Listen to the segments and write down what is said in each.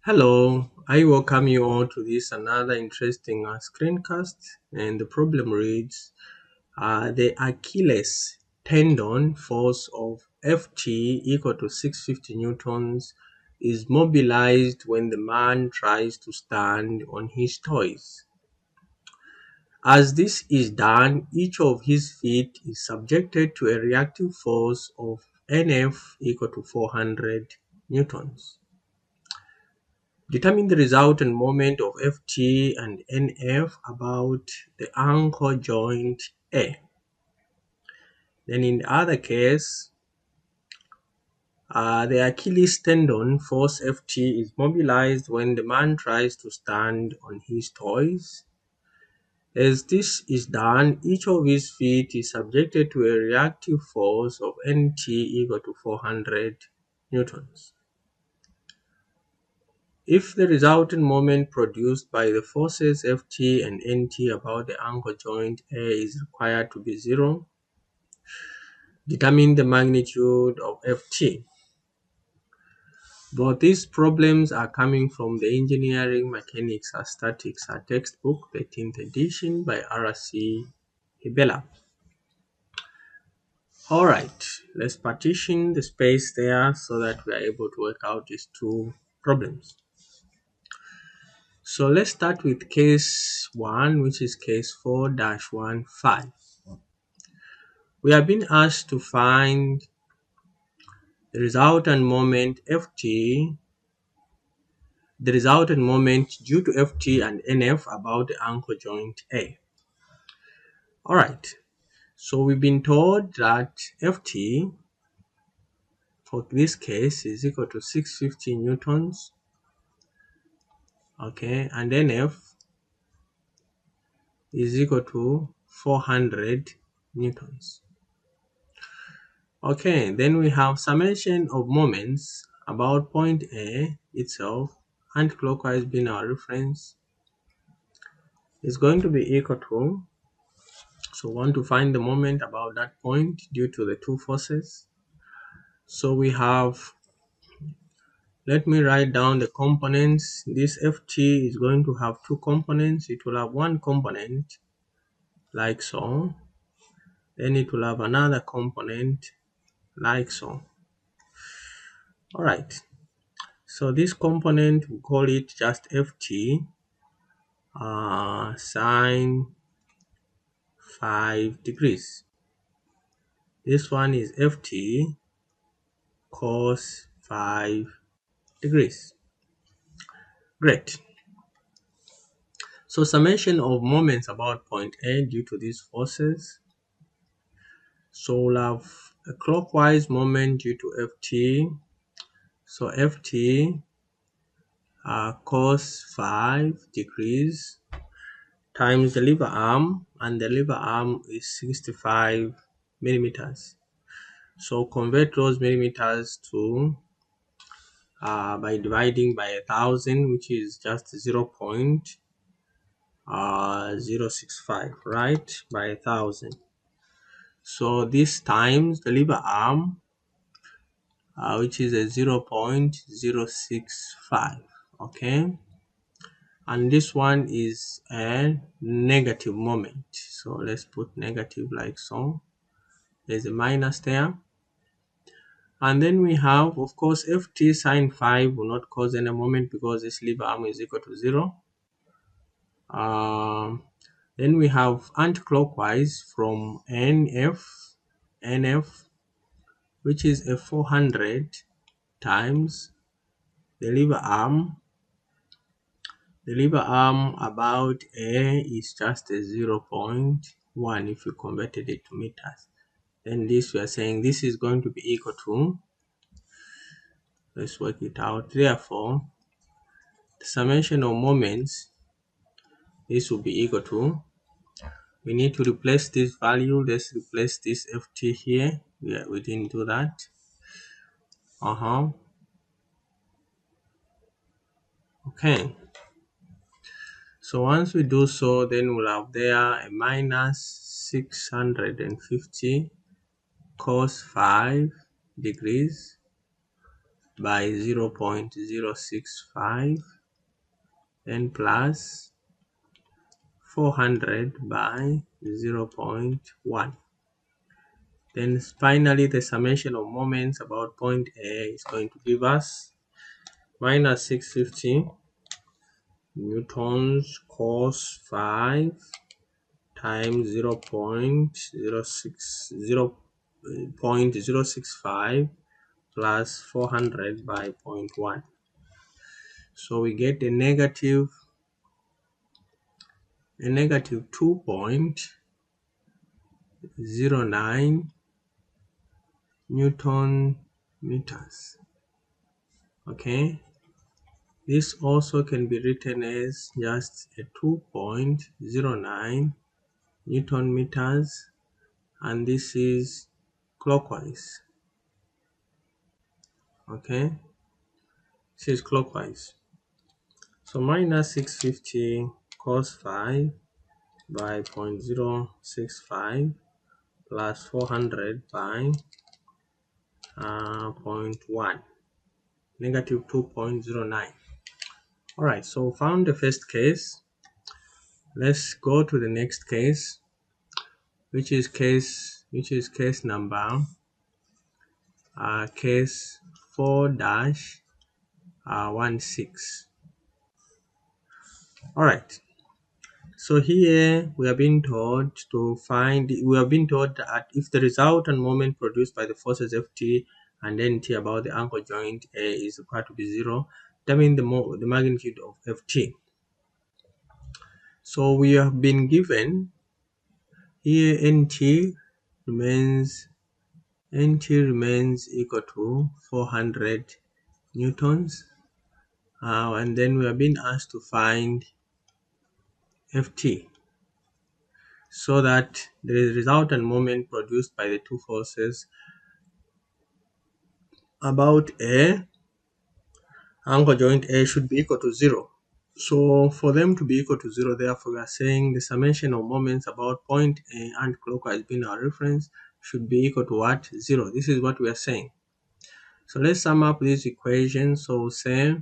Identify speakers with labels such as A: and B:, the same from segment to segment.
A: Hello, I welcome you all to this another interesting screencast. And the problem reads the Achilles tendon force of Ft equal to 650 newtons is mobilized when the man tries to stand on his toes. As this is done, each of his feet is subjected to a reactive force of Nf equal to 400 newtons. Determine the resultant moment of Ft and Nf about the ankle joint A. Then in the other case, the Achilles tendon force Ft is mobilized when the man tries to stand on his toes. As this is done, each of his feet is subjected to a reactive force of Nt equal to 400 newtons. If the resultant moment produced by the forces Ft and Nt about the ankle joint A is required to be zero, determine the magnitude of Ft. Both these problems are coming from the Engineering Mechanics and Statics textbook, 13th edition by R.C. Hibbeler. Alright, let's partition the space there so that we are able to work out these two problems. So let's start with case 1, which is case 4-15. We have been asked to find the resultant moment Ft, the resultant moment due to Ft and Nf about the ankle joint A. Alright, so we've been told that Ft for this case is equal to 650 newtons, okay, and Nf is equal to 400 newtons. Okay, then we have summation of moments about point A itself, anti-clockwise being our reference, is going to be equal to, so we want to find the moment about that point due to the two forces. So we have, let me write down the components. This Ft is going to have two components. It will have one component like so, then it will have another component like so. Alright, so this component, we call it just Ft sine 5 degrees. This one is Ft cos 5 degrees. Great. So summation of moments about point A due to these forces. So we'll have a clockwise moment due to Ft. So Ft cos 5 degrees times the lever arm, and the lever arm is 65 millimeters. So convert those millimeters to by dividing by 1000, which is just 0.065, right, by 1000. So this times the lever arm, which is a 0.065, okay, and this one is a negative moment, so let's put negative like so. There's a minus there. And then we have, of course, Ft sine 5 will not cause any moment because this lever arm is equal to 0. Then we have anti-clockwise from Nf, which is a 400 times the lever arm. The lever arm about A is just a 0.1 if you converted it to meters. Then this, we are saying this is going to be equal to, let's work it out. Therefore, the summation of moments, this will be equal to, we need to replace this value. Let's replace this Ft here. We didn't do that. Okay. So once we do so, then we'll have there a minus 650 cos 5 degrees by 0.065, then plus 400 by 0.1. Then finally the summation of moments about point A is going to give us minus 650 newtons cos 5 times 0.065 plus 400 by 0.1. So we get a negative 2.09 Newton meters. Okay, this also can be written as just a 2.09 Newton meters, and this is clockwise. Okay, this is clockwise. So minus 650 cos 5 by 0.065 plus 400 by 0.1, negative 2.09. Alright, so found the first case. Let's go to the next case, which is case number case 4-16. Alright, so here we have been told that if the resultant moment produced by the forces Ft and Nt about the ankle joint A is required to be 0, determine the magnitude of Ft. So we have been given here Nt remains equal to 400 newtons, and then we have been asked to find Ft, so that the resultant moment produced by the two forces about A, ankle joint A, should be equal to 0. So for them to be equal to 0, therefore we are saying the summation of moments about point A and clockwise being our reference should be equal to what? 0. This is what we are saying. So let's sum up this equation. So we'll say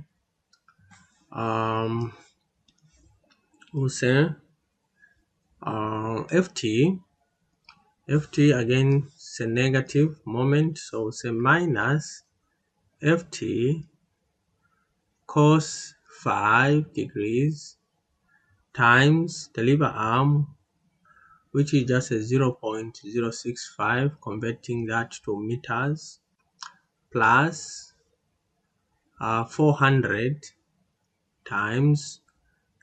A: Ft again is a negative moment, so we'll say minus Ft cos 5 degrees times the lever arm, which is just a 0.065, converting that to meters, plus 400 times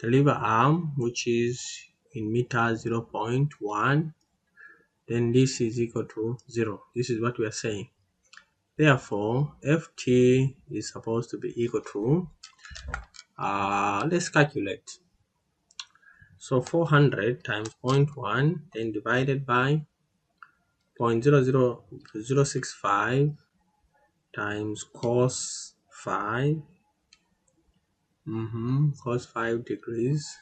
A: the lever arm, which is in meters 0.1, then this is equal to 0. This is what we are saying. Therefore, Ft is supposed to be equal to, let's calculate. So 400 times 0.1, then divided by 0.00065 times cos 5, cos 5 degrees.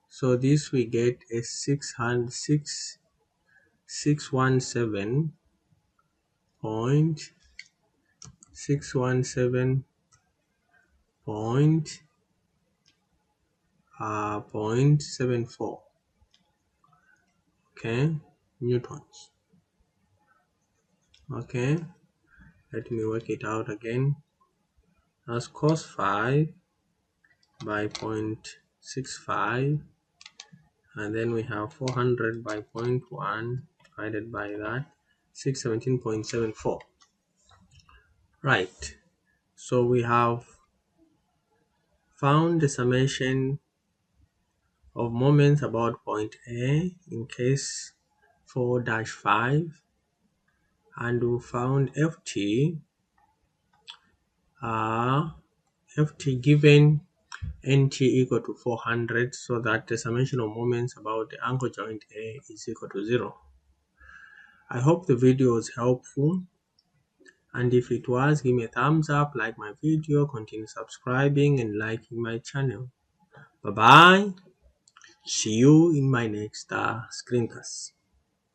A: So this we get a 617.74, okay, newtons. Okay, let me work it out again. As cos 5 by 0.65, and then we have 400 by 0.1 divided by that, 617.74. Right, so we have found the summation of moments about point A in case 4-5, and we found Ft given Nt equal to 400, so that the summation of moments about the ankle joint A is equal to 0. I hope the video was helpful, and if it was, give me a thumbs up, like my video, continue subscribing and liking my channel. Bye bye, see you in my next screencast.